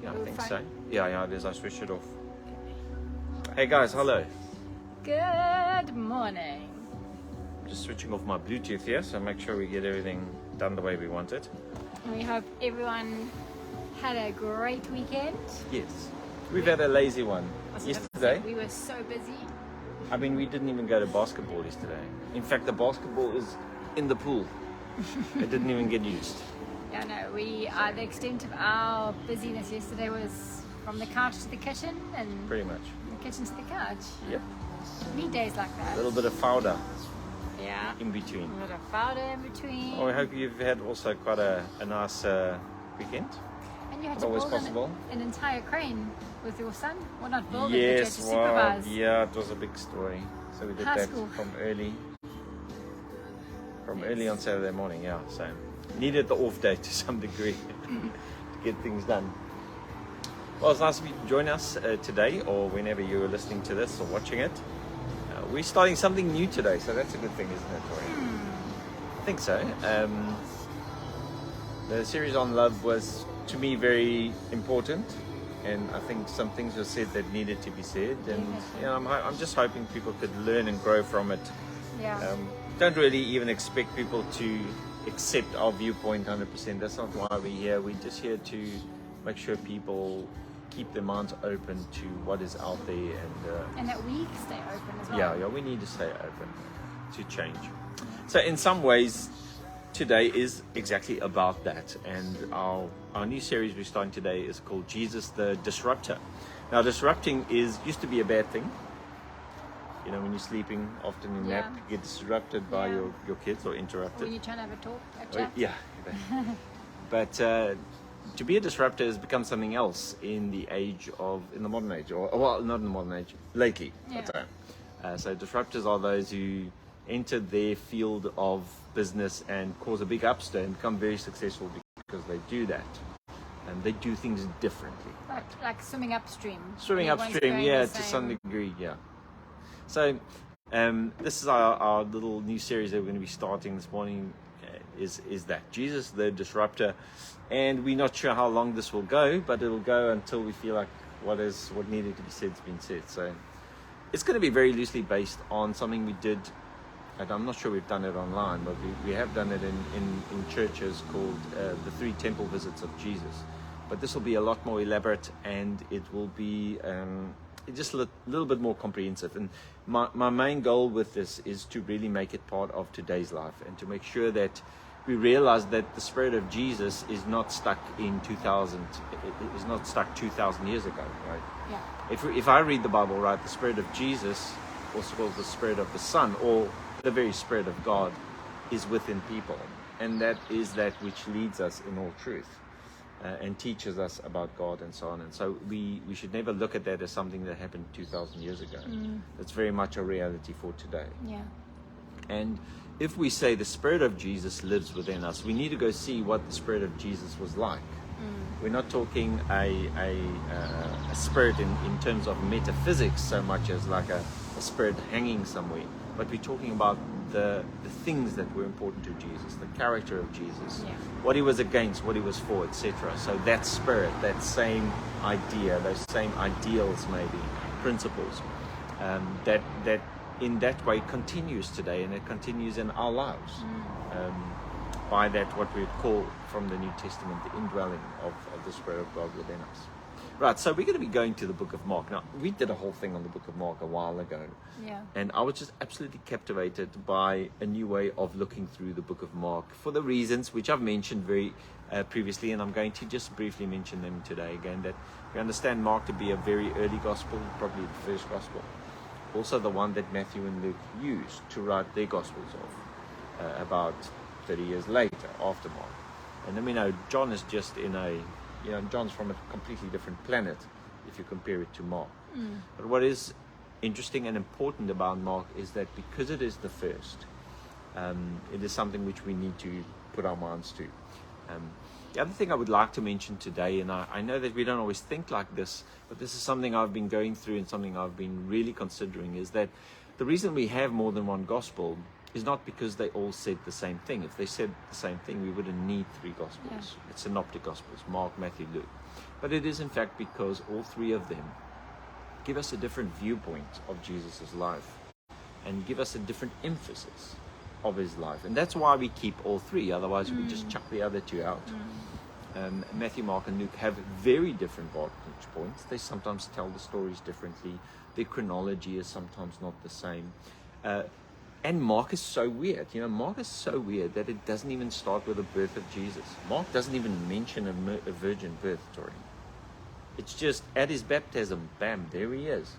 Yeah, I think so. Yeah, it is. I switched it off. Hey guys, hello. Good morning. Just switching off my Bluetooth here, so make sure we get everything done the way we want it. We hope everyone had a great weekend. Yes. We've had a lazy one. Yesterday, We were so busy. I mean, we didn't even go to basketball yesterday. In fact, the basketball is in the pool. It didn't even get used. Yeah, no, the extent of our busyness yesterday was from the couch to the kitchen and Pretty much. the kitchen to the couch. Yep. We need days like that. A little bit of founder Yeah. in between. A little powder in between. Well, I hope you've had also quite a nice weekend. And you had It's to always build possible. an entire crane with your son. Well, not build it, Yes, but you had to wow. supervise. Yeah, it was a big story. So we did High that school. from early on Saturday morning, yeah. So needed the off day to some degree to get things done. Well, it's nice of you to join us today, or whenever you're listening to this or watching it. We're starting something new today, so that's a good thing, isn't it, Tori? I think so. The series on love was, to me, very important, and I think some things were said that needed to be said, and I'm just hoping people could learn and grow from it. Yeah. Don't really even expect people to accept our viewpoint 100%. That's not why we're here. We're just here to make sure people keep their minds open to what is out there, And that we stay open as well. yeah, we need to stay open to change. So in some ways, today is exactly about that, and our new series we're starting today is called Jesus the Disruptor. Now, disrupting used to be a bad thing. You know, when you're sleeping, often in nap, you get disrupted by your kids or interrupted. When you're trying to have a talk, a chat. Yeah. But to be a disruptor has become something else in the modern age, or not in the modern age, lately. Yeah. So disruptors are those who enter their field of business and cause a big upstate and become very successful because they do that. And they do things differently. Like swimming upstream. Swimming Everyone's upstream, going yeah, the to same- some degree, yeah. So this is our little new series that we're going to be starting this morning. Is that Jesus the Disruptor, and we're not sure how long this will go, but it'll go until we feel like what needed to be said has been said. So it's going to be very loosely based on something we did, and I'm not sure we've done it online, but we have done it in churches called the 3 temple visits of Jesus. But this will be a lot more elaborate, and it will be just a little bit more comprehensive. And my main goal with this is to really make it part of today's life, and to make sure that we realize that the Spirit of Jesus is not stuck in 2000. It is not stuck 2,000 years ago, right? Yeah. If I read the Bible right, the Spirit of Jesus, also called the Spirit of the Son, or the very Spirit of God, is within people, and that is that which leads us in all truth. And teaches us about God and so on. And so we should never look at that as something that happened 2,000 years ago. It's very much a reality for today. Yeah. And if we say the Spirit of Jesus lives within us, we need to go see what the Spirit of Jesus was like. We're not talking a spirit in terms of metaphysics so much as like a spirit hanging somewhere, but we're talking about the things that were important to Jesus, the character of Jesus, what he was against, what he was for, etc. So that spirit, that same idea, those same ideals, maybe principles, that in that way continues today, and it continues in our lives. By that, what we call from the New Testament, the indwelling of the Spirit of God within us. Right, so we're going to be going to the book of Mark. Now, we did a whole thing on the book of Mark a while ago. Yeah. And I was just absolutely captivated by a new way of looking through the book of Mark for the reasons which I've mentioned very previously, and I'm going to just briefly mention them today again, that we understand Mark to be a very early gospel, probably the first gospel. Also the one that Matthew and Luke used to write their gospels of about 30 years later, after Mark. And then we know John is just John's from a completely different planet if you compare it to Mark. But what is interesting and important about Mark is that because it is the first, it is something which we need to put our minds to. The other thing I would like to mention today, and I know that we don't always think like this, but this is something I've been going through and something I've been really considering, is that the reason we have more than one gospel is not because they all said the same thing. If they said the same thing, we wouldn't need three Gospels. Yeah. It's synoptic Gospels, Mark, Matthew, Luke. But it is in fact because all three of them give us a different viewpoint of Jesus' life and give us a different emphasis of his life. And that's why we keep all three. Otherwise, we just chuck the other two out. Matthew, Mark, and Luke have very different vantage points. They sometimes tell the stories differently. Their chronology is sometimes not the same. And Mark is so weird. You know, Mark is so weird that it doesn't even start with the birth of Jesus. Mark doesn't even mention a virgin birth story. It's just at his baptism, bam, there he is.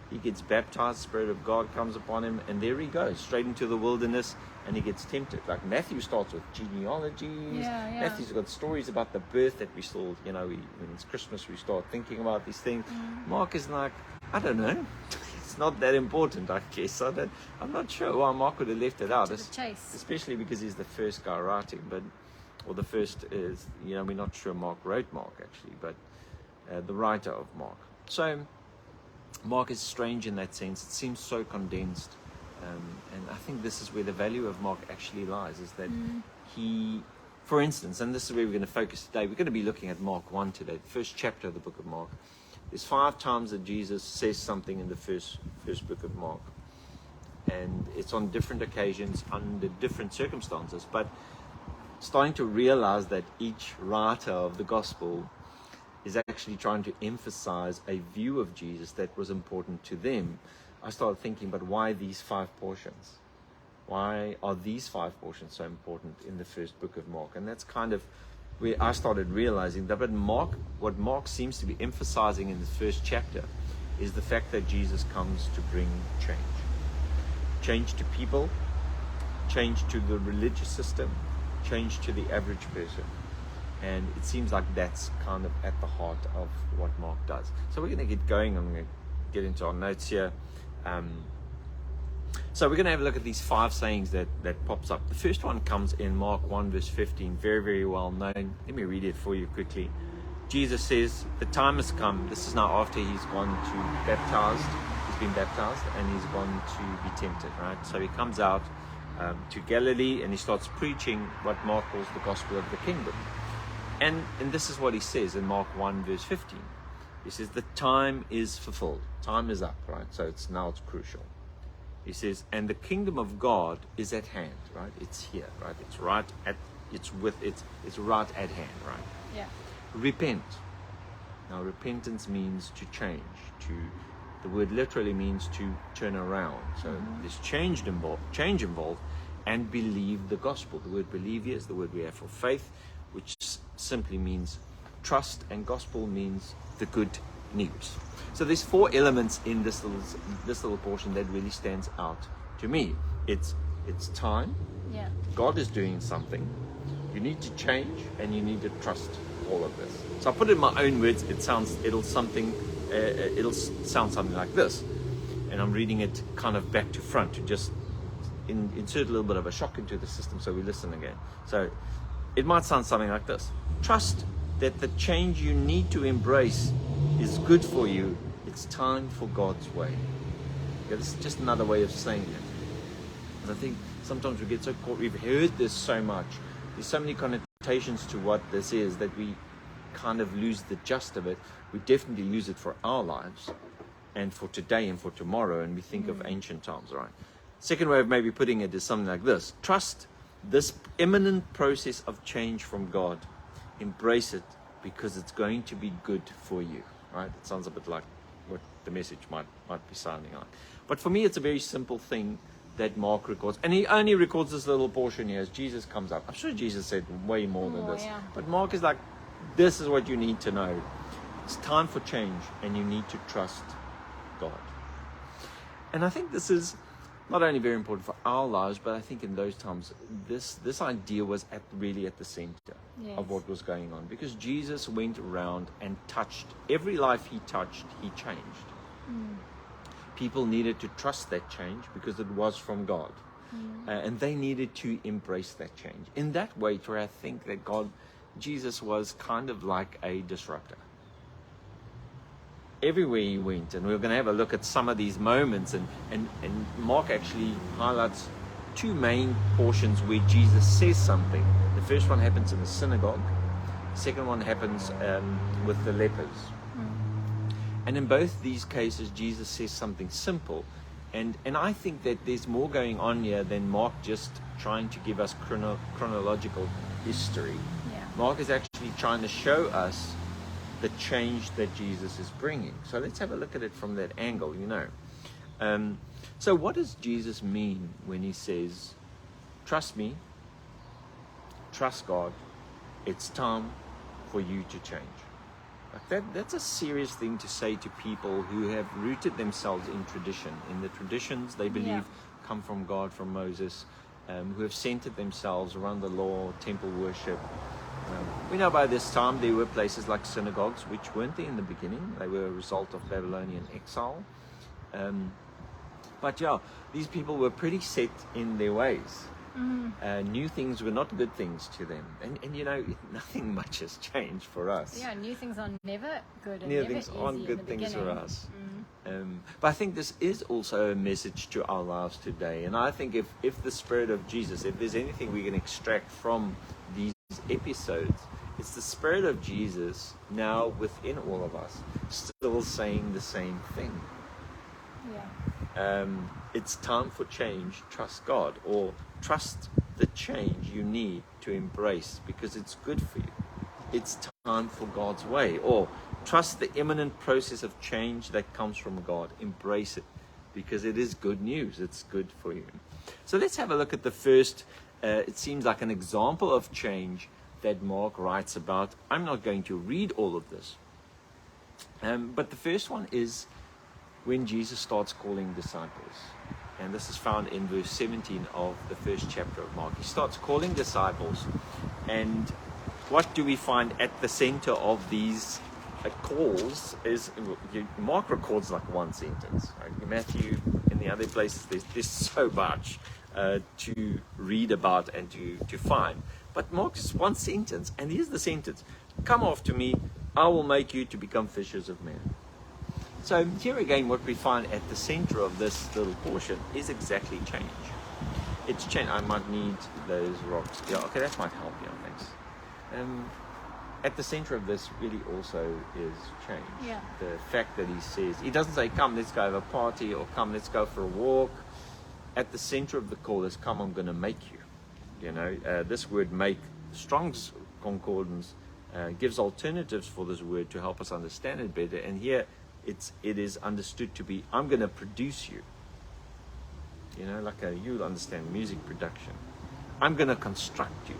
He gets baptized, the Spirit of God comes upon him, and there he goes, straight into the wilderness, and he gets tempted. Like Matthew starts with genealogies. Matthew's got stories about the birth that we still, you know, when it's Christmas, we start thinking about these things. Mark is like, I don't know. It's not that important, I guess. I'm not sure why Mark would have left it out. To the chase. Especially because he's the first guy writing, or the first is, you know, we're not sure Mark wrote Mark actually, but the writer of Mark. So Mark is strange in that sense. It seems so condensed. And I think this is where the value of Mark actually lies, is that he, for instance, and this is where we're going to focus today, we're going to be looking at Mark 1 today, the first chapter of the book of Mark. There's 5 times that Jesus says something in the first book of Mark. And it's on different occasions, under different circumstances. But starting to realize that each writer of the gospel is actually trying to emphasize a view of Jesus that was important to them, I started thinking, but why these 5 portions? Why are these 5 portions so important in the first book of Mark? And that's kind of where I started realizing that what Mark seems to be emphasizing in the first chapter is the fact that Jesus comes to bring change. Change to people, change to the religious system, change to the average person. And it seems like that's kind of at the heart of what Mark does. So we're going to get going. I'm going to get into our notes here. So we're going to have a look at these 5 sayings that pops up. The first one comes in Mark 1 verse 15, very, very well known. Let me read it for you quickly. Jesus says, the time has come. This is now after he's gone to baptized. He's been baptized and he's gone to be tempted, right? So he comes out to Galilee and he starts preaching what Mark calls the gospel of the kingdom. And this is what he says in Mark 1 verse 15. He says, the time is fulfilled. Time is up, right? So it's crucial. He says, and the kingdom of God is at hand, right? It's here, right? It's right at hand, right? Yeah. Repent. Now, repentance means to change. The word literally means to turn around. So there's change involved, and believe the gospel. The word believe here is the word we have for faith, which simply means trust, and gospel means the good news. So there's 4 elements in this little portion that really stands out to me. It's time. Yeah. God is doing something. You need to change, and you need to trust all of this. So I put it in my own words. It'll sound something like this, and I'm reading it kind of back to front to just insert a little bit of a shock into the system, so we listen again. So it might sound something like this: trust that the change you need to embrace is good for you. It's time for God's way. Okay, this is just another way of saying it. And I think sometimes we get so caught, we've heard this so much, there's so many connotations to what this is that we kind of lose the gist of it. We definitely lose it for our lives and for today and for tomorrow, and we think of ancient times, right? Second way of maybe putting it is something like this: trust this imminent process of change from God. Embrace it because it's going to be good for you, right? It sounds a bit like what the message might be sounding like. But for me, it's a very simple thing that Mark records. And he only records this little portion here as Jesus comes up. I'm sure Jesus said way more than this. Yeah. But Mark is like, this is what you need to know. It's time for change, and you need to trust God. And I think this is not only very important for our lives, but I think in those times, this idea was really at the center of what was going on. Because Jesus went around and touched, every life he touched, he changed. People needed to trust that change because it was from God. And they needed to embrace that change. In that way, where I think that Jesus was kind of like a disruptor. Everywhere he went, and we're going to have a look at some of these moments, and Mark actually highlights two main portions where Jesus says something. The first one happens in the synagogue. The second one happens with the lepers. And in both these cases, Jesus says something simple. And I think that there's more going on here than Mark just trying to give us chronological history. Yeah. Mark is actually trying to show us the change that Jesus is bringing. So let's have a look at it from that angle, So what does Jesus mean when he says, trust me, trust God, it's time for you to change? Like that's a serious thing to say to people who have rooted themselves in tradition. In the traditions they believe come from God, from Moses, who have centered themselves around the law, temple worship. We know by this time there were places like synagogues, which weren't there in the beginning. They were a result of Babylonian exile. But these people were pretty set in their ways. New things were not good things to them. And nothing much has changed for us. Yeah, new things are never good and New never things easy aren't good in the things for beginning. us. But I think this is also a message to our lives today. And I think if the Spirit of Jesus, if there's anything we can extract from these episodes, it's the Spirit of Jesus now within all of us, still saying the same thing. Yeah. It's time for change. Trust God, or trust the change you need to embrace because it's good for you. It's time for God's way, or trust the imminent process of change that comes from God. Embrace it because it is good news. It's good for you. So let's have a look at the first, it seems like an example of change that Mark writes about. I'm not going to read all of this. But the first one is when Jesus starts calling disciples. And this is found in verse 17 of the first chapter of Mark. He starts calling disciples. And what do we find at the center of these calls is, Mark records like one sentence. Right? In Matthew, in the other places, there's so much to read about and to find. But Mark's one sentence, and here's the sentence: come after me, I will make you to become fishers of men. So here again, what we find at the center of this little portion is exactly change. It's change. I might need those rocks. Yeah, okay, that might help. Yeah, thanks. At the center of this really also is change. Yeah. The fact that he says, he doesn't say, come, let's go have a party, or come, let's go for a walk. At the center of the call is, come, I'm going to make you. This word make, Strong's Concordance gives alternatives for this word to help us understand it better. And here it is understood to be, I'm going to produce you. You'll understand music production. I'm going to construct you,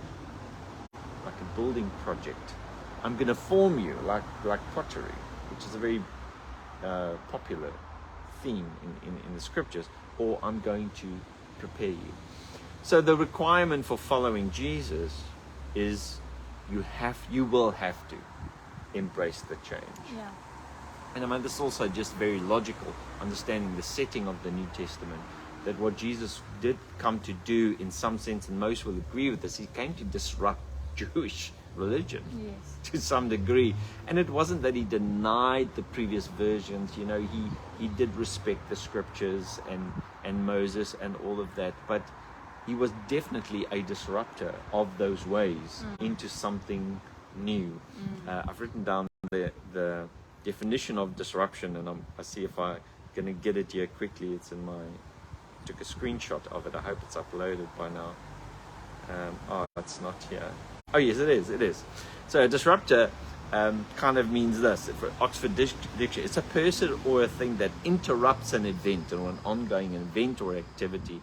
like a building project. I'm going to form you, like pottery, which is a very popular theme in the scriptures. Or I'm going to prepare you. So the requirement for following Jesus is you will have to embrace the change. Yeah. And this is also just very logical, understanding the setting of the New Testament, that what Jesus did come to do in some sense, and most will agree with this, he came to disrupt Jewish religion to some degree. And it wasn't that he denied the previous versions, he did respect the scriptures and Moses and all of that, but he was definitely a disruptor of those ways into something new. I've written down the definition of disruption, and I see if I'm going to get it here quickly. It's in took a screenshot of it. I hope it's uploaded by now. It's not here. Oh yes, it is. So a disruptor kind of means this. For Oxford Dictionary, it's a person or a thing that interrupts an event or an ongoing event or activity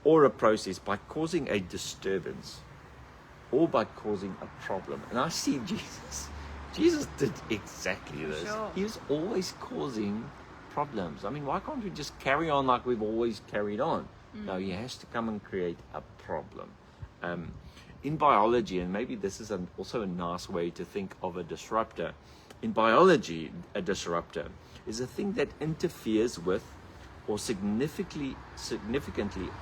or a process by causing a disturbance or by causing a problem. And I see Jesus did exactly this. Sure. He was always causing problems. Why can't we just carry on like we've always carried on? No, he has to come and create a problem. In biology, and maybe this is also a nice way to think of a disruptor. In biology, a disruptor is a thing that interferes with or significantly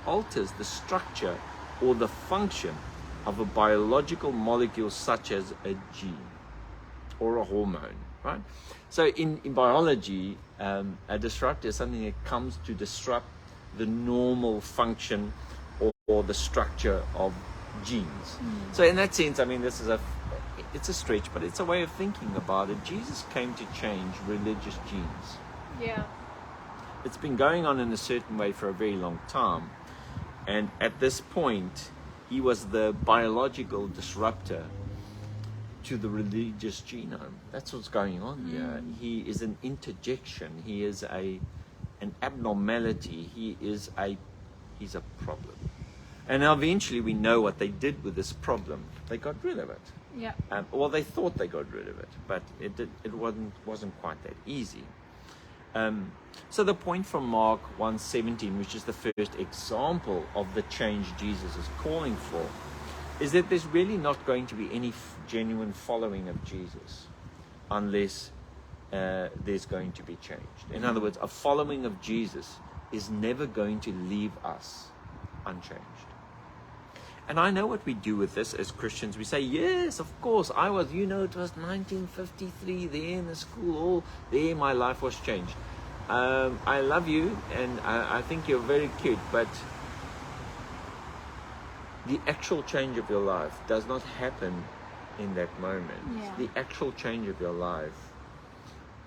alters the structure or the function of a biological molecule such as a gene or a hormone, right? So in biology, a disruptor is something that comes to disrupt the normal function or the structure of genes. So in that sense, I mean, it's a stretch, but it's a way of thinking about it. Jesus came to change religious genes. Yeah. It's been going on in a certain way for a very long time. And at this point, he was the biological disruptor to the religious genome. That's what's going on here. He is an interjection. He is an abnormality. He's a problem. And eventually we know what they did with this problem. They got rid of it. Yeah. Well, they thought they got rid of it, but it wasn't quite that easy. So the point from Mark 1:17, which is the first example of the change Jesus is calling for, is that there's really not going to be any genuine following of Jesus unless there's going to be changed. In other words, a following of Jesus is never going to leave us unchanged. And I know what we do with this as Christians. We say, yes, of course, it was 1953, there in the school, all there, my life was changed. I love you, and I think you're very cute, but the actual change of your life does not happen in that moment. Yeah. The actual change of your life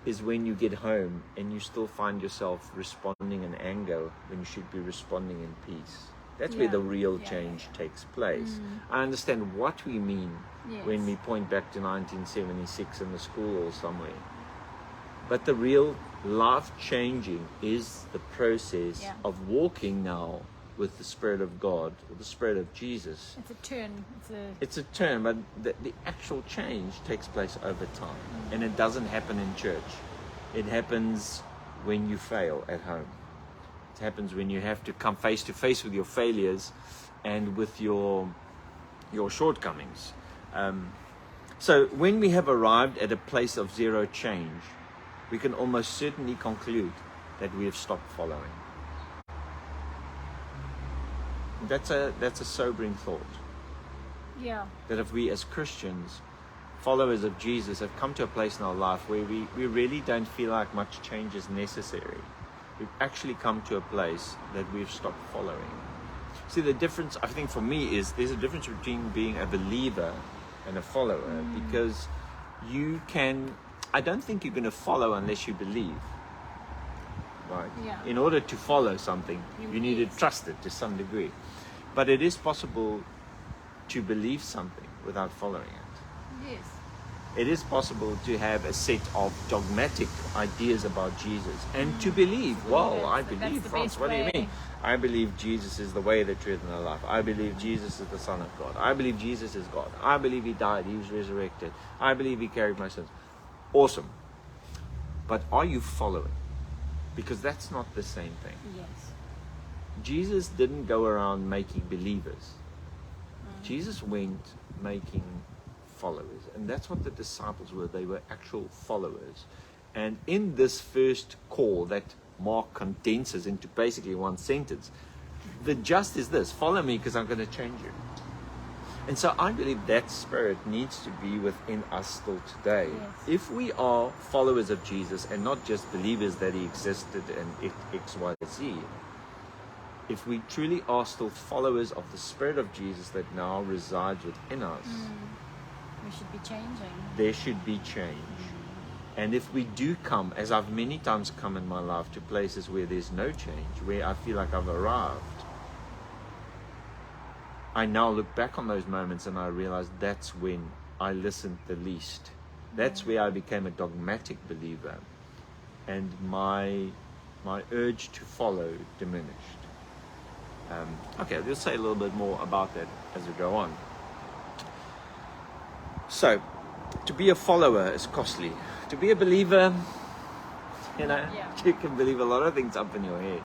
is when you get home and you still find yourself responding in anger when you should be responding in peace. That's where the real change takes place. I understand what we mean when we point back to 1976 in the school or somewhere. But the real life changing is the process of walking now with the Spirit of God, or the Spirit of Jesus. It's a turn. It's a turn, but the actual change takes place over time. And it doesn't happen in church. It happens when you fail at home. It happens when you have to come face to face with your failures and with your shortcomings. So when we have arrived at a place of zero change, we can almost certainly conclude that we have stopped following. That's a sobering thought. Yeah. That if we as Christians, followers of Jesus, have come to a place in our life where we really don't feel like much change is necessary, we've actually come to a place that we've stopped following. See, the difference, I think, for me is there's a difference between being a believer and a follower, because I don't think you're going to follow unless you believe. Right? Yeah. In order to follow something, you need to trust it to some degree. But it is possible to believe something without following it. Yes. It is possible to have a set of dogmatic ideas about Jesus and to believe, well, I believe, Franz, what do you mean? I believe Jesus is the way, the truth, and the life. I believe Jesus is the Son of God. I believe Jesus is God. I believe He died, He was resurrected. I believe He carried my sins. Awesome. But are you following? Because that's not the same thing. Yes. Jesus didn't go around making believers. Jesus went making followers. And that's what the disciples were. They were actual followers. And in this first call that Mark condenses into basically one sentence, the just is this: follow me because I'm going to change you. And so I believe that spirit needs to be within us still today. Yes. If we are followers of Jesus and not just believers that He existed and X, Y, Z, if we truly are still followers of the Spirit of Jesus that now resides within us, we should be changing. There should be change. And if we do come, as I've many times come in my life, to places where there's no change, where I feel like I've arrived, I now look back on those moments and I realize that's when I listened the least. That's where I became a dogmatic believer, and my urge to follow diminished. Okay, we'll say a little bit more about that as we go on. So, to be a follower is costly. To be a believer, you can believe a lot of things up in your head.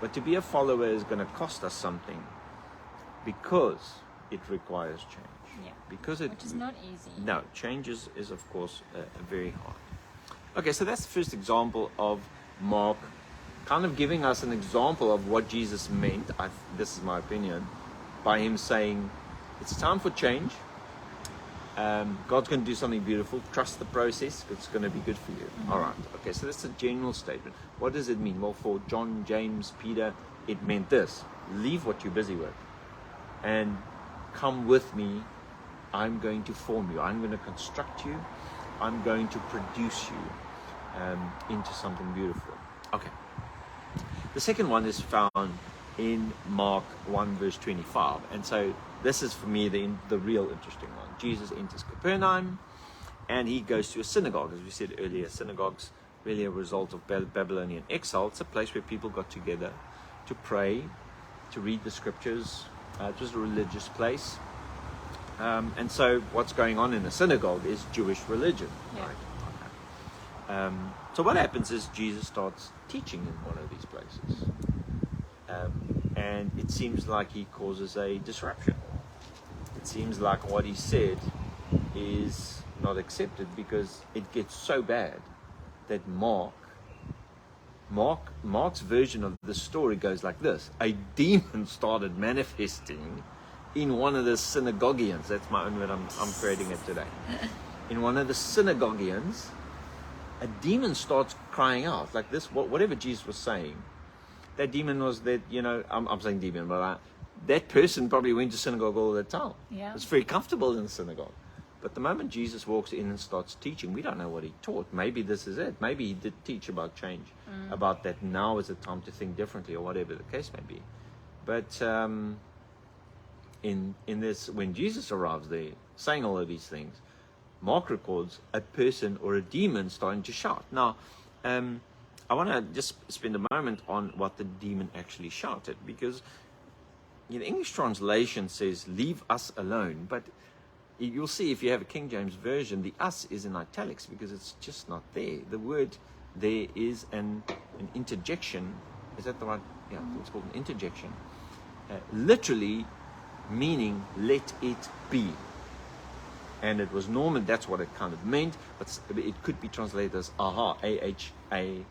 But to be a follower is going to cost us something, because it requires change. Yeah. Which is not easy. No, change is of course very hard. Okay, so that's the first example of Mark kind of giving us an example of what Jesus meant, this is my opinion, by Him saying it's time for change. God's going to do something beautiful. Trust the process. It's going to be good for you. All right. Okay, so that's a general statement. What does it mean? Well, for John, James, Peter, it meant this. Leave what you're busy with and come with me. I'm going to form you. I'm going to construct you. I'm going to produce you into something beautiful. Okay. The second one is found in Mark 1 verse 25. And so this is for me the real interesting one. Jesus enters Capernaum and he goes to a synagogue. As we said earlier, synagogues really a result of Babylonian exile. It's a place where people got together to pray, to read the scriptures. It was a religious place. And so what's going on in the synagogue is Jewish religion. Yeah. Right? Okay. So what happens is Jesus starts teaching in one of these places. And it seems like he causes a disruption. It seems like what he said is not accepted because it gets so bad that Mark's version of the story goes like this. A demon started manifesting in one of the synagogueans. That's my own word, I'm creating it today. In one of the synagogueans, a demon starts crying out like this, whatever Jesus was saying. That demon was that, I'm saying demon, but that person probably went to synagogue all the time. Yeah. Was very comfortable in the synagogue. But the moment Jesus walks in and starts teaching, we don't know what he taught. Maybe this is it. Maybe he did teach about change, about that now is the time to think differently, or whatever the case may be. But in this, when Jesus arrives there, saying all of these things, Mark records a person or a demon starting to shout. Now, I want to just spend a moment on what the demon actually shouted, because the English translation says, "Leave us alone," but you'll see if you have a King James version, the "us" is in italics because it's just not there. The word there is an interjection. Is that the right? Yeah, it's called an interjection. Literally meaning "let it be." And it was Norman, that's what it kind of meant, but it could be translated as "aha," A-H-A,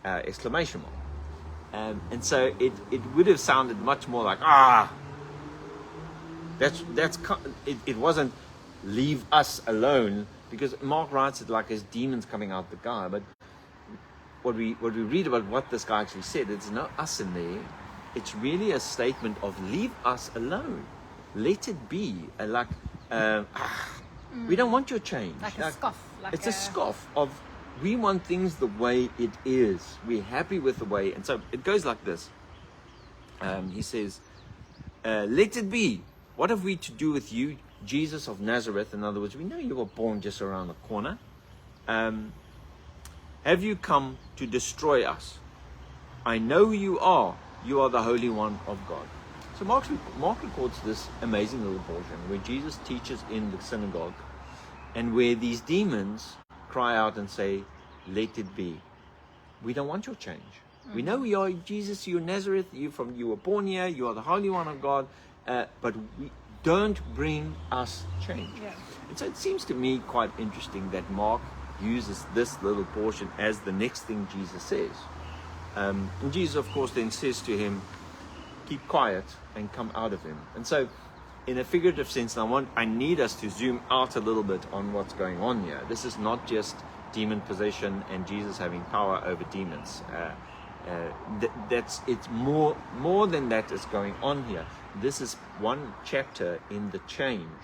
exclamation mark. And so it would have sounded much more like "ah." It wasn't "leave us alone," because Mark writes it like there's demons coming out the guy. But what we read about what this guy actually said, there's no "us" in there. It's really a statement of "leave us alone, let it be." We don't want your change. Like a scoff. It's a scoff of, we want things the way it is. We're happy with the way. And so it goes like this. He says, "Let it be. What have we to do with you, Jesus of Nazareth?" In other words, we know you were born just around the corner. "Have you come to destroy us? I know who you are. You are the Holy One of God." So Mark records this amazing little portion where Jesus teaches in the synagogue and where these demons cry out and say, "Let it be. We don't want your change. We know you are Jesus, you're Nazareth, you were born here, you are the Holy One of God, but we don't bring us change." Yeah. And so it seems to me quite interesting that Mark uses this little portion as the next thing Jesus says. And Jesus, of course, then says to him, "Keep quiet and come out of him." And so, in a figurative sense, I need us to zoom out a little bit on what's going on here. This is not just demon possession and Jesus having power over demons. It's more than that is going on here. This is one chapter in the change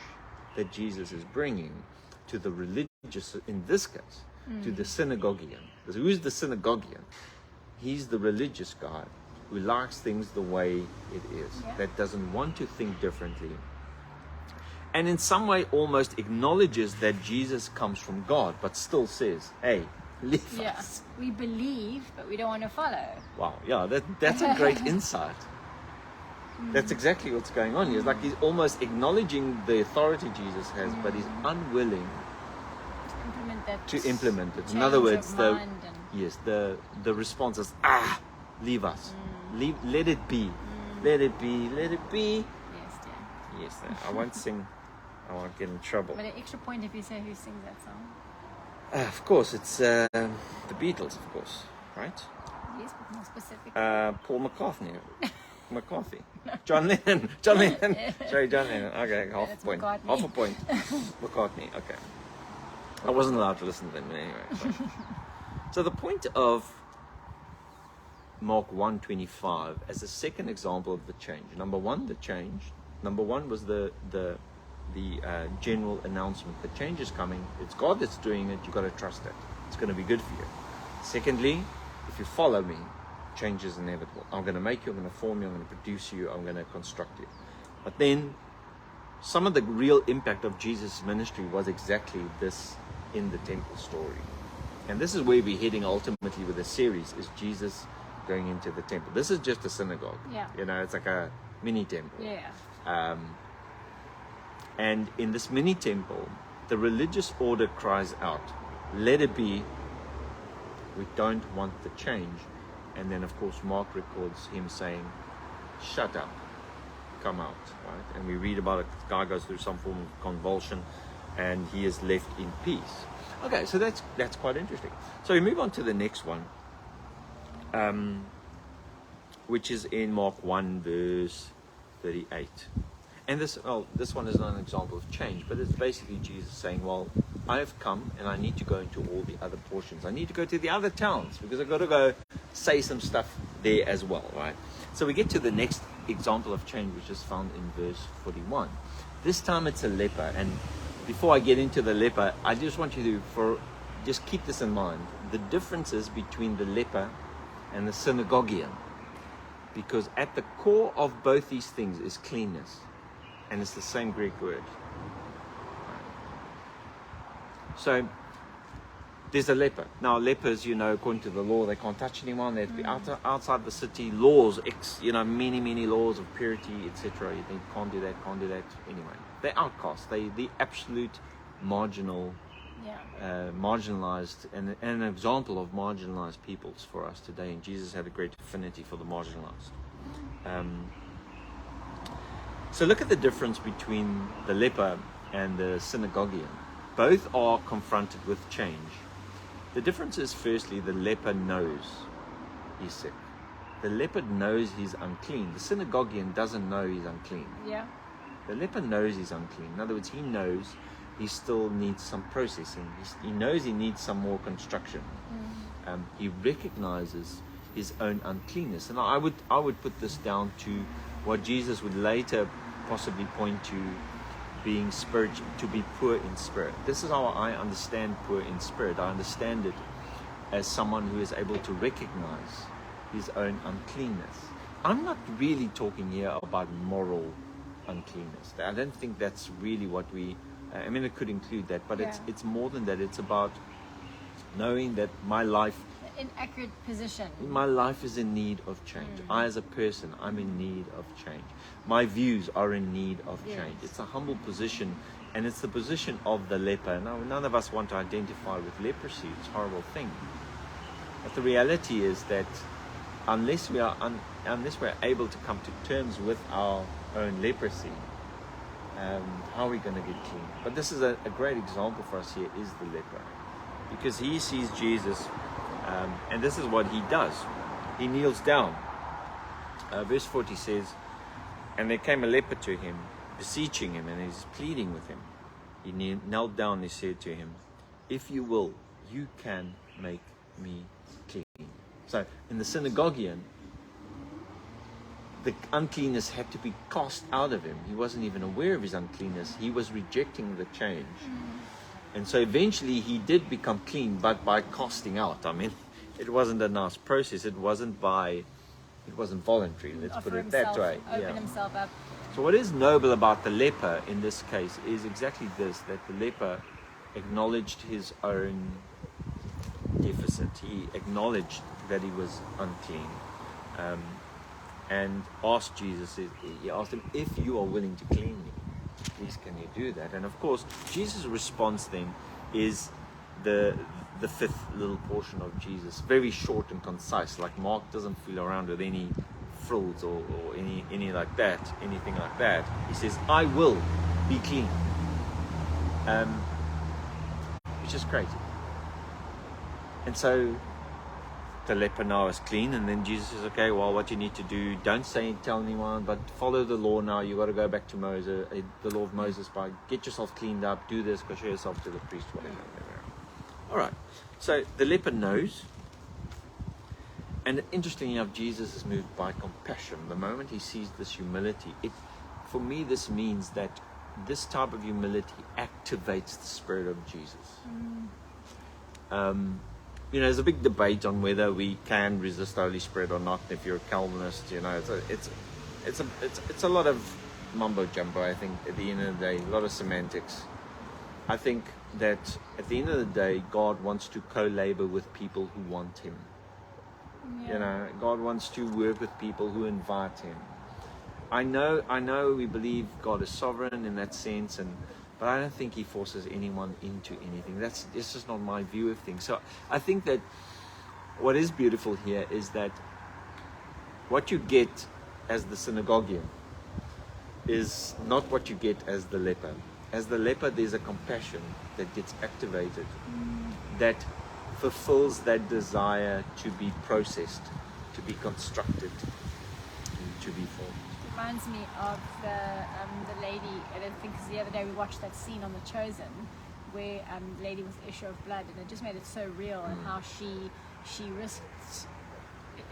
that Jesus is bringing to the religious, in this case, to the synagoguean. Who's the synagoguean? He's the religious guy who likes things the way it is, that doesn't want to think differently, and in some way almost acknowledges that Jesus comes from God, but still says, "Hey, leave us." We believe, but we don't want to follow. Wow, yeah, that's a great insight. That's exactly what's going on here. It's like he's almost acknowledging the authority Jesus has, but he's unwilling to implement it. In other words, the response is, "Leave us. Let it be. Let it be. Let it be." Yes, dear. Yes, I won't sing. I won't get in trouble. But an extra point if you say who sings that song. Of course, it's the Beatles, of course, right? Yes, but more specific. Paul McCartney. McCarthy. John Lennon. John Lennon. Sorry, John Lennon. Okay, half a That's point. McCartney. Half a point. McCartney. Okay. I wasn't allowed to listen to them anyway. So the point of Mark 1:25 as a second example of the change. Number one, the change. Number one was the general announcement. The change is coming. It's God that's doing it. You've got to trust it. It's going to be good for you. Secondly, if you follow me, change is inevitable. I'm going to make you, I'm going to form you, I'm going to produce you, I'm going to construct you. But then some of the real impact of Jesus' ministry was exactly this in the temple story. And this is where we're heading ultimately with the series, is Jesus going into the temple. This is just a synagogue. Yeah. You know, it's like a mini temple. Yeah. And in this mini temple, the religious order cries out, let it be, we don't want the change. And then, of course, Mark records him saying, shut up, come out, right? And we read about it, the guy goes through some form of convulsion, and he is left in peace. Okay, so that's quite interesting. So we move on to the next one, which is in Mark 1, verse 38. And this one is not an example of change, but it's basically Jesus saying, well, I have come and I need to go into all the other portions. I need to go to the other towns because I've got to go say some stuff there as well, right? So we get to the next example of change, which is found in verse 41. This time it's a leper. And before I get into the leper, I just want you to just keep this in mind. The differences between the leper and the synagoguean. Because at the core of both these things is cleanness. And it's the same Greek word. So there's a leper. Now lepers, according to the law, they can't touch anyone. They have to be outside the city. Laws, many laws of purity, etc. They can't do that. Anyway, they're outcasts. They the absolute marginalized, and an example of marginalized peoples for us today. And Jesus had a great affinity for the marginalized. So look at the difference between the leper and the synagoguean. Both are confronted with change. The difference is, firstly, the leper knows he's sick. The leper knows he's unclean. The synagoguean doesn't know he's unclean. Yeah. The leper knows he's unclean. In other words, he knows he still needs some processing. He knows he needs some more construction. He recognizes his own uncleanness. And I would put this down to what Jesus would later possibly point to, being spiritual, to be poor in spirit. This is how I understand poor in spirit. I understand it as someone who is able to recognize his own uncleanness. I'm not really talking here about moral uncleanness. I don't think that's really what it could include that, but it's more than that. It's about knowing that my life is in need of change. I, as a person, I'm in need of change. My views are in need of change. It's a humble position, and it's the position of the leper. Now, none of us want to identify with leprosy. It's a horrible thing. But the reality is that unless we are able to come to terms with our own leprosy, how are we going to get clean? But this is a great example for us here, is the leper. Because he sees Jesus, and this is what he does. He kneels down. Verse 40 says, and there came a leper to him, beseeching him, and he's pleading with him. He knelt down and he said to him, if you will, you can make me clean. So in the synagoguean, the uncleanness had to be cast out of him. He wasn't even aware of his uncleanness. He was rejecting the change. And so eventually he did become clean, but by casting out. It wasn't a nice process. It wasn't voluntary. Let's put it that way. Open himself up. So what is noble about the leper in this case is exactly this, that the leper acknowledged his own deficit. He acknowledged that he was unclean. And asked Jesus, he asked him, if you are willing to clean me, please can you do that? And of course, Jesus' response then is the fifth little portion of Jesus, very short and concise. Like Mark doesn't fool around with any frills or anything like that. He says, I will be clean. Which is crazy. And so the leper now is clean, and then Jesus says, okay, well, what you need to do, don't tell anyone, but follow the law now. You got to go back to Moses, the law of Moses, by get yourself cleaned up, do this, go show yourself to the priest, whatever. All right. So the leper knows, and interestingly enough, Jesus is moved by compassion. The moment he sees this humility, for me, this means that this type of humility activates the Spirit of Jesus. There's a big debate on whether we can resist the Holy Spirit or not. If you're a Calvinist, it's a lot of mumbo jumbo. I think at the end of the day, a lot of semantics. I think that at the end of the day, God wants to co-labor with people who want Him. Yeah. God wants to work with people who invite Him. I know we believe God is sovereign in that sense, but I don't think He forces anyone into anything. It's just not my view of things. So I think that what is beautiful here is that what you get as the synagoguean is not what you get as the leper. As the leper, there's a compassion that gets activated, that fulfills that desire to be processed, to be constructed, and to be formed. Reminds me of the lady, and I think the other day we watched that scene on The Chosen where the lady with the issue of blood, and it just made it so real, and how she risked,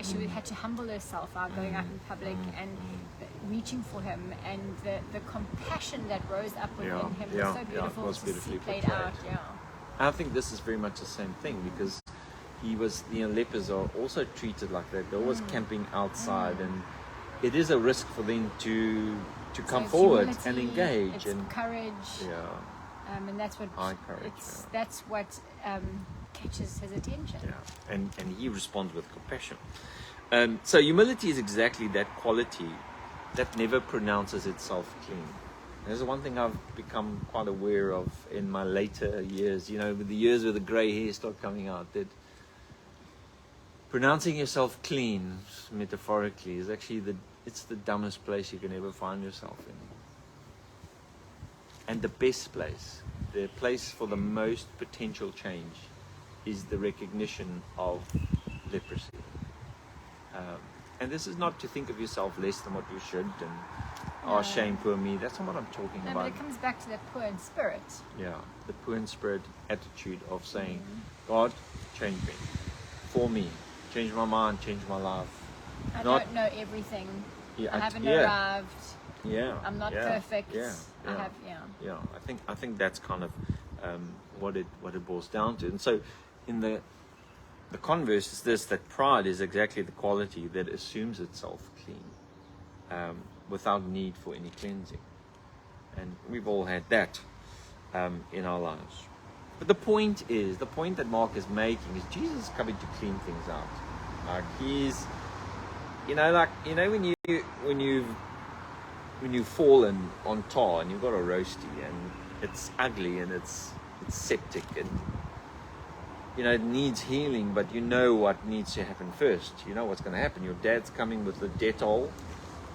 she had to humble herself out going out in public and reaching for him, and the compassion that rose up within him was so beautiful to see played out. I think this is very much the same thing, because lepers are also treated like that. They're always camping outside, and it is a risk for them to come forward and engage. It's courage. And that's what that's what catches his attention. And he responds with compassion. So humility is exactly that quality that never pronounces itself clean. There's one thing I've become quite aware of in my later years, with the years where the grey hair started coming out, that pronouncing yourself clean, metaphorically, is actually it's the dumbest place you can ever find yourself in. And the best place, the place for the most potential change, is the recognition of leprosy. And this is not to think of yourself less than what you should, and shame, poor me. That's not what I'm talking about. But it comes back to that poor in spirit. Yeah, the poor in spirit attitude of saying, God, change me, for me, change my mind, change my life. I don't know everything. I haven't arrived. I'm not perfect. I think that's kind of what it boils down to. And so, in the converse is this: that pride is exactly the quality that assumes itself clean, without need for any cleansing. And we've all had that in our lives. But the point that Mark is making is Jesus is coming to clean things out. Like he's, when you've fallen on tar and you've got a roasty and it's ugly and it's septic and it needs healing, but you know what needs to happen first. You know what's going to happen. Your dad's coming with the Dettol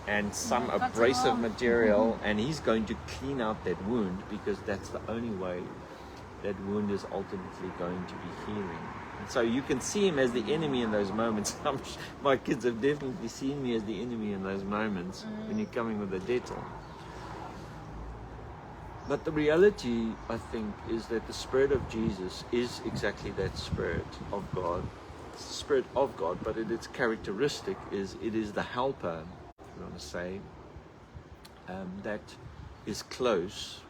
and some abrasive material, and he's going to clean out that wound, because that's the only way that wound is ultimately going to be healing. And so you can see him as the enemy in those moments. My kids have definitely seen me as the enemy in those moments when you're coming with the Dettol. But the reality, I think, is that the Spirit of Jesus is exactly that Spirit of God. It's the Spirit of God, but its characteristic is it is the helper, if you want to say, that is close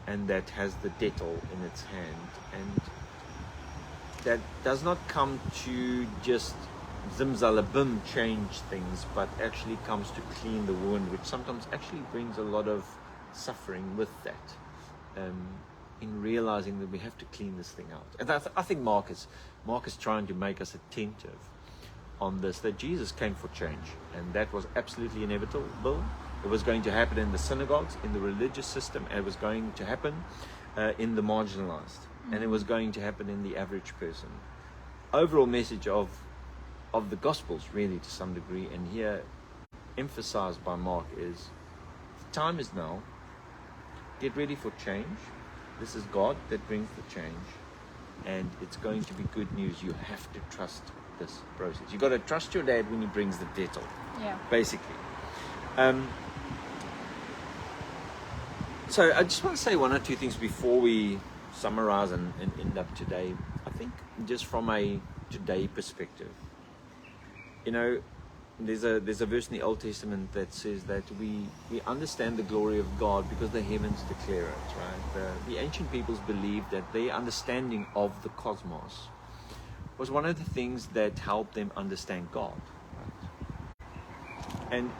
and that has the Dettol in its hand, and that does not come to just zimzalabim change things, but actually comes to clean the wound, which sometimes actually brings a lot of suffering with that, in realizing that we have to clean this thing out. And I think Mark is trying to make us attentive on this, that Jesus came for change, and that was absolutely inevitable. It was going to happen in the synagogues, in the religious system, and it was going to happen in the marginalised, and it was going to happen in the average person. Overall message of the Gospels, really, to some degree, and here emphasized by Mark, is the time is now. Get ready for change. This is God that brings the change, and it's going to be good news. You have to trust this process. You've got to trust your dad when he brings the Dettol, Yeah. basically. So I just want to say one or two things before we summarize and end up today. I think just from a today perspective, you know, there's a verse in the Old Testament that says that we understand the glory of God because the heavens declare it, right? The ancient peoples believed that their understanding of the cosmos was one of the things that helped them understand God, right? And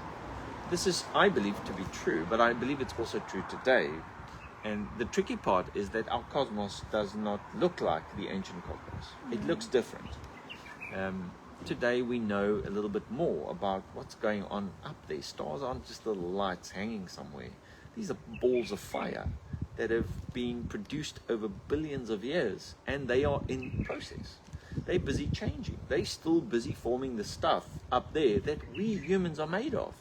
this is, I believe, to be true, but I believe it's also true today. And the tricky part is that our cosmos does not look like the ancient cosmos. It looks different. Today we know a little bit more about what's going on up there. Stars aren't just little lights hanging somewhere. These are balls of fire that have been produced over billions of years, and they are in process. They're busy changing. They're still busy forming the stuff up there that we humans are made of.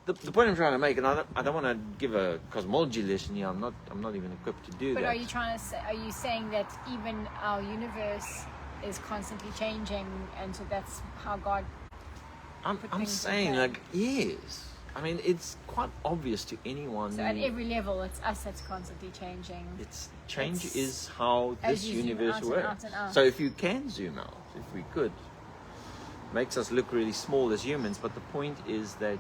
The point I'm trying to make, and I don't want to give a cosmology lesson here. I'm not even equipped to do that. But are you saying that even our universe is constantly changing, and so that's how God? I'm saying, like, yes. I mean, it's quite obvious to anyone. So at every level, it's us that's constantly changing. Change is how this universe works. Out. So if you can zoom out, if we could, makes us look really small as humans. But the point is that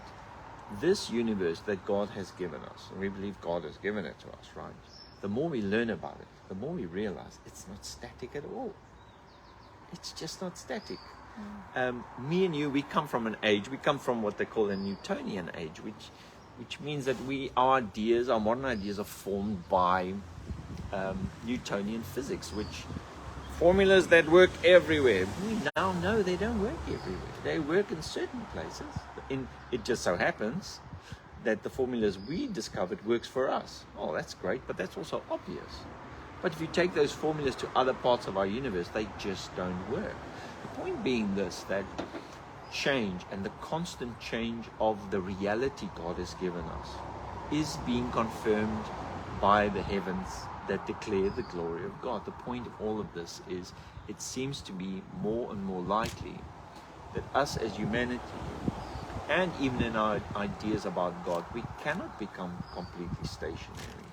this universe that God has given us, and we believe God has given it to us, right? The more we learn about it, the more we realize it's not static at all. It's just not static. Me and you, we come from an age, we come from what they call a Newtonian age, which means that our modern ideas are formed by Newtonian physics, which formulas that work everywhere. We now know they don't work everywhere. They work in certain places. It just so happens that the formulas we discovered works for us. Oh, that's great, but that's also obvious. But if you take those formulas to other parts of our universe, they just don't work. The point being this, that change and the constant change of the reality God has given us is being confirmed by the heavens that declare the glory of God. The point of all of this is it seems to be more and more likely that us as humanity, and even in our ideas about God, we cannot become completely stationary.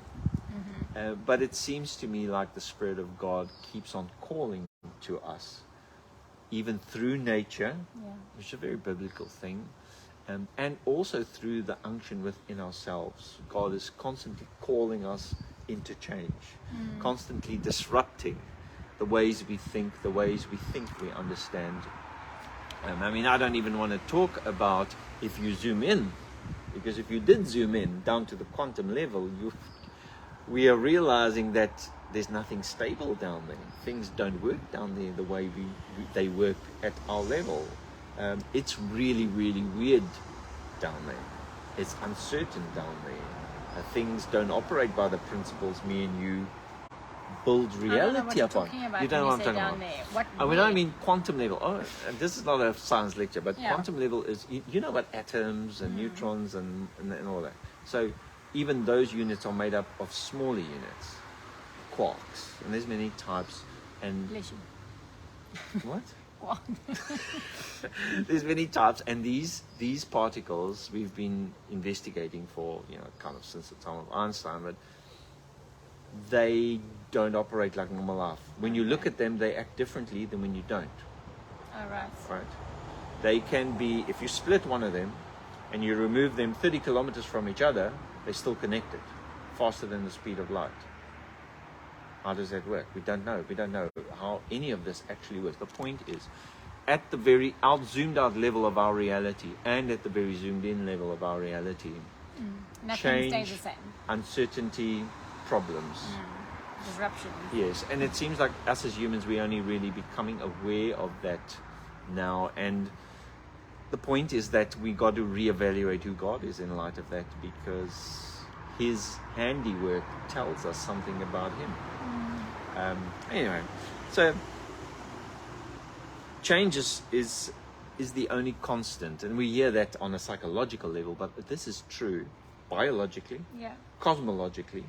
But it seems to me like the Spirit of God keeps on calling to us, even through nature, which is a very biblical thing, and also through the unction within ourselves. God is constantly calling us into change, constantly disrupting the ways we think we understand. I mean, I don't even want to talk about if you zoom in, because if you did zoom in down to the quantum level, we are realizing that there's nothing stable down there. Things don't work down there the way they work at our level. It's really, really weird down there. It's uncertain down there. Things don't operate by the principles me and you build reality upon. You don't know what I'm talking about. I mean quantum level. Oh, and this is not a science lecture, but quantum level is, you know about atoms and neutrons and all that. So even those units are made up of smaller units, quarks, and there's many types. And what? There's many types, and these particles we've been investigating for kind of since the time of Einstein, but they don't operate like normal life. When you look at them, they act differently than when you don't. All right. Right. They can be, if you split one of them and you remove them 30 kilometers from each other, they're still connected, faster than the speed of light. How does that work? We don't know. We don't know how any of this actually works. The point is, at the very zoomed out level of our reality and at the very zoomed in level of our reality, nothing stays the same. Uncertainty, problems. Disruption. Yes, and it seems like us as humans, we're only really becoming aware of that now. And the point is that we got to reevaluate who God is in light of that, because His handiwork tells us something about Him. Anyway, so change is the only constant, and we hear that on a psychological level, but this is true biologically, cosmologically.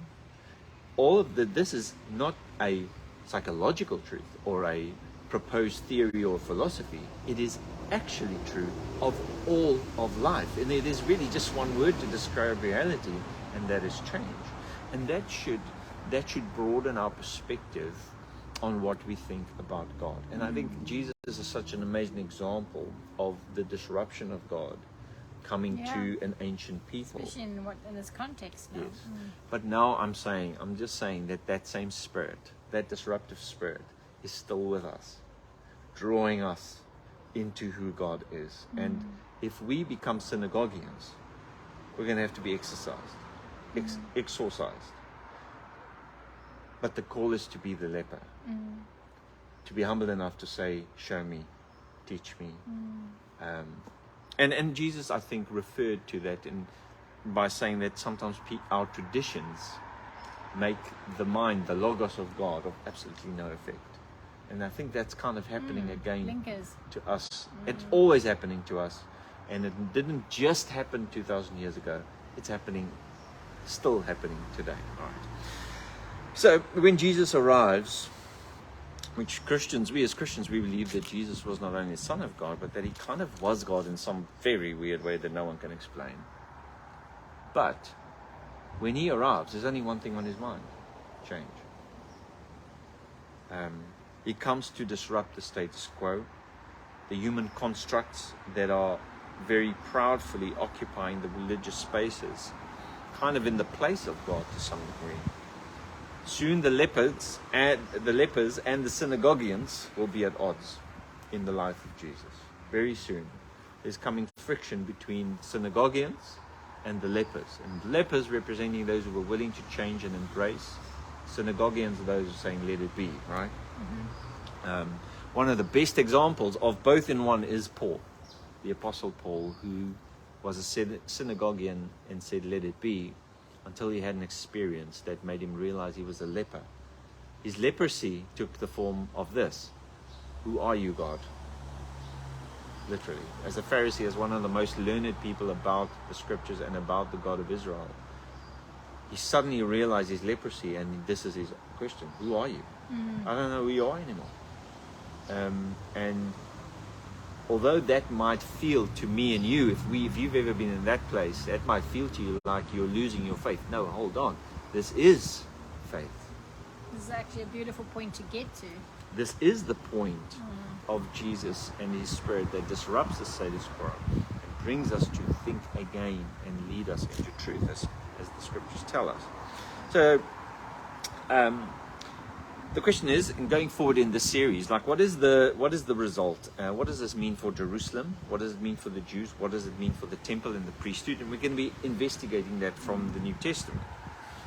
All of this is not a psychological truth or a proposed theory or philosophy. It is actually true of all of life. And it is really just one word to describe reality, and that is change. And that should broaden our perspective on what we think about God. And I think Jesus is such an amazing example of the disruption of God coming to an ancient people. Especially in this context now. Yes. But now I'm just saying that same spirit, that disruptive spirit, is still with us, drawing us into who God is. And if we become synagoguians, we're going to have to be exorcised. But the call is to be the leper, to be humble enough to say, show me, teach me. And Jesus, I think, referred to that by saying that sometimes our traditions make the mind, the logos of God, of absolutely no effect. And I think that's kind of happening again to us. It's always happening to us. And it didn't just happen 2,000 years ago. It's still happening today. All right. So when Jesus arrives, we as Christians, we believe that Jesus was not only the Son of God, but that he kind of was God in some very weird way that no one can explain. But when he arrives, there's only one thing on his mind: change. He comes to disrupt the status quo, the human constructs that are very proudly occupying the religious spaces, kind of in the place of God to some degree. Soon the lepers and the synagoguians will be at odds in the life of Jesus. Very soon there's coming friction between synagoguians and the lepers. And lepers representing those who were willing to change and embrace. Synagoguians are those who are saying, let it be, right? One of the best examples of both in one is Paul, the Apostle Paul, who was a synagoguian and said, let it be, until he had an experience that made him realize he was a leper. His leprosy took the form of this: who are you, God? Literally. As a Pharisee, as one of the most learned people about the scriptures and about the God of Israel, he suddenly realized his leprosy, and this is his question: who are you? I don't know who you are anymore. And although that might feel to me and you, if you've ever been in that place, that might feel to you like you're losing your faith. No, hold on. This is faith. This is actually a beautiful point to get to. This is the point of Jesus and his spirit that disrupts the status quo and brings us to think again and lead us into truth, as the scriptures tell us. So, the question is, in going forward in this series, like what is the result? What does this mean for Jerusalem? What does it mean for the Jews? What does it mean for the temple and the priesthood? And we're going to be investigating that from the New Testament.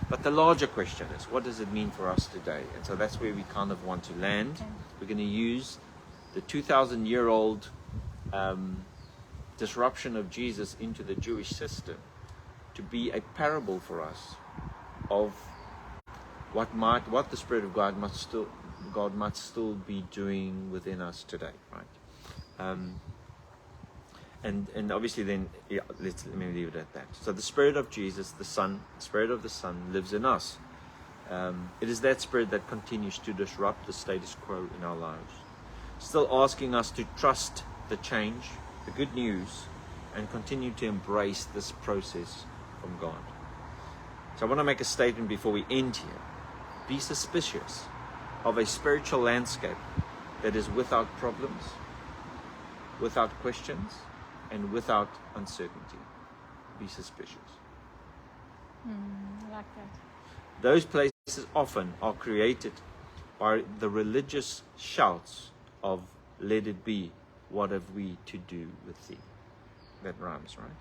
But the larger question is, what does it mean for us today? And so that's where we kind of want to land. Okay. We're going to use the 2,000-year-old disruption of Jesus into the Jewish system to be a parable for us of what the Spirit of God might still be doing within us today, right? And obviously then, let me leave it at that. So the Spirit of Jesus, the Spirit of the Son, lives in us. It is that Spirit that continues to disrupt the status quo in our lives, still asking us to trust the change, the good news, and continue to embrace this process from God. So I want to make a statement before we end here. Be suspicious of a spiritual landscape that is without problems, without questions, and without uncertainty. Be suspicious. I like that. Those places often are created by the religious shouts of, let it be, what have we to do with thee? That rhymes, right?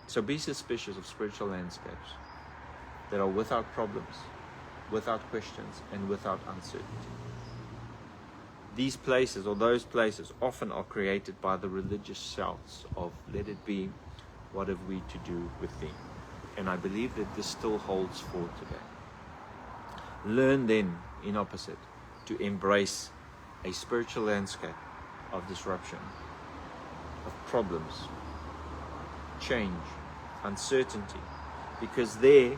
So be suspicious of spiritual landscapes that are without problems, without questions, and without uncertainty. These places, or those places, often are created by the religious shouts of, let it be, what have we to do with thee? And I believe that this still holds for today. Learn then, in opposite, to embrace a spiritual landscape of disruption, of problems, change, uncertainty, because there,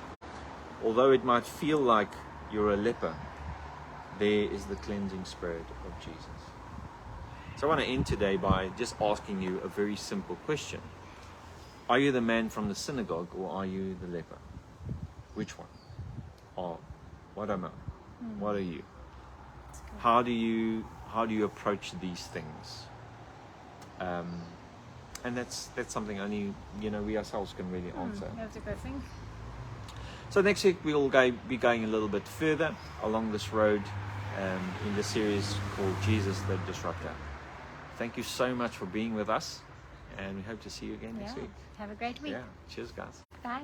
although it might feel like you're a leper, there is the cleansing spirit of Jesus. So I want to end today by just asking you a very simple question. Are you the man from the synagogue, or are you the leper? Which one? Oh, what am I? What are you? How do you approach these things? And that's something only we ourselves can really answer. You have to go think. So next week we'll be going a little bit further along this road in the series called Jesus the Disruptor. Thank you so much for being with us, and we hope to see you again next week. Have a great week. Yeah. Cheers, guys. Bye.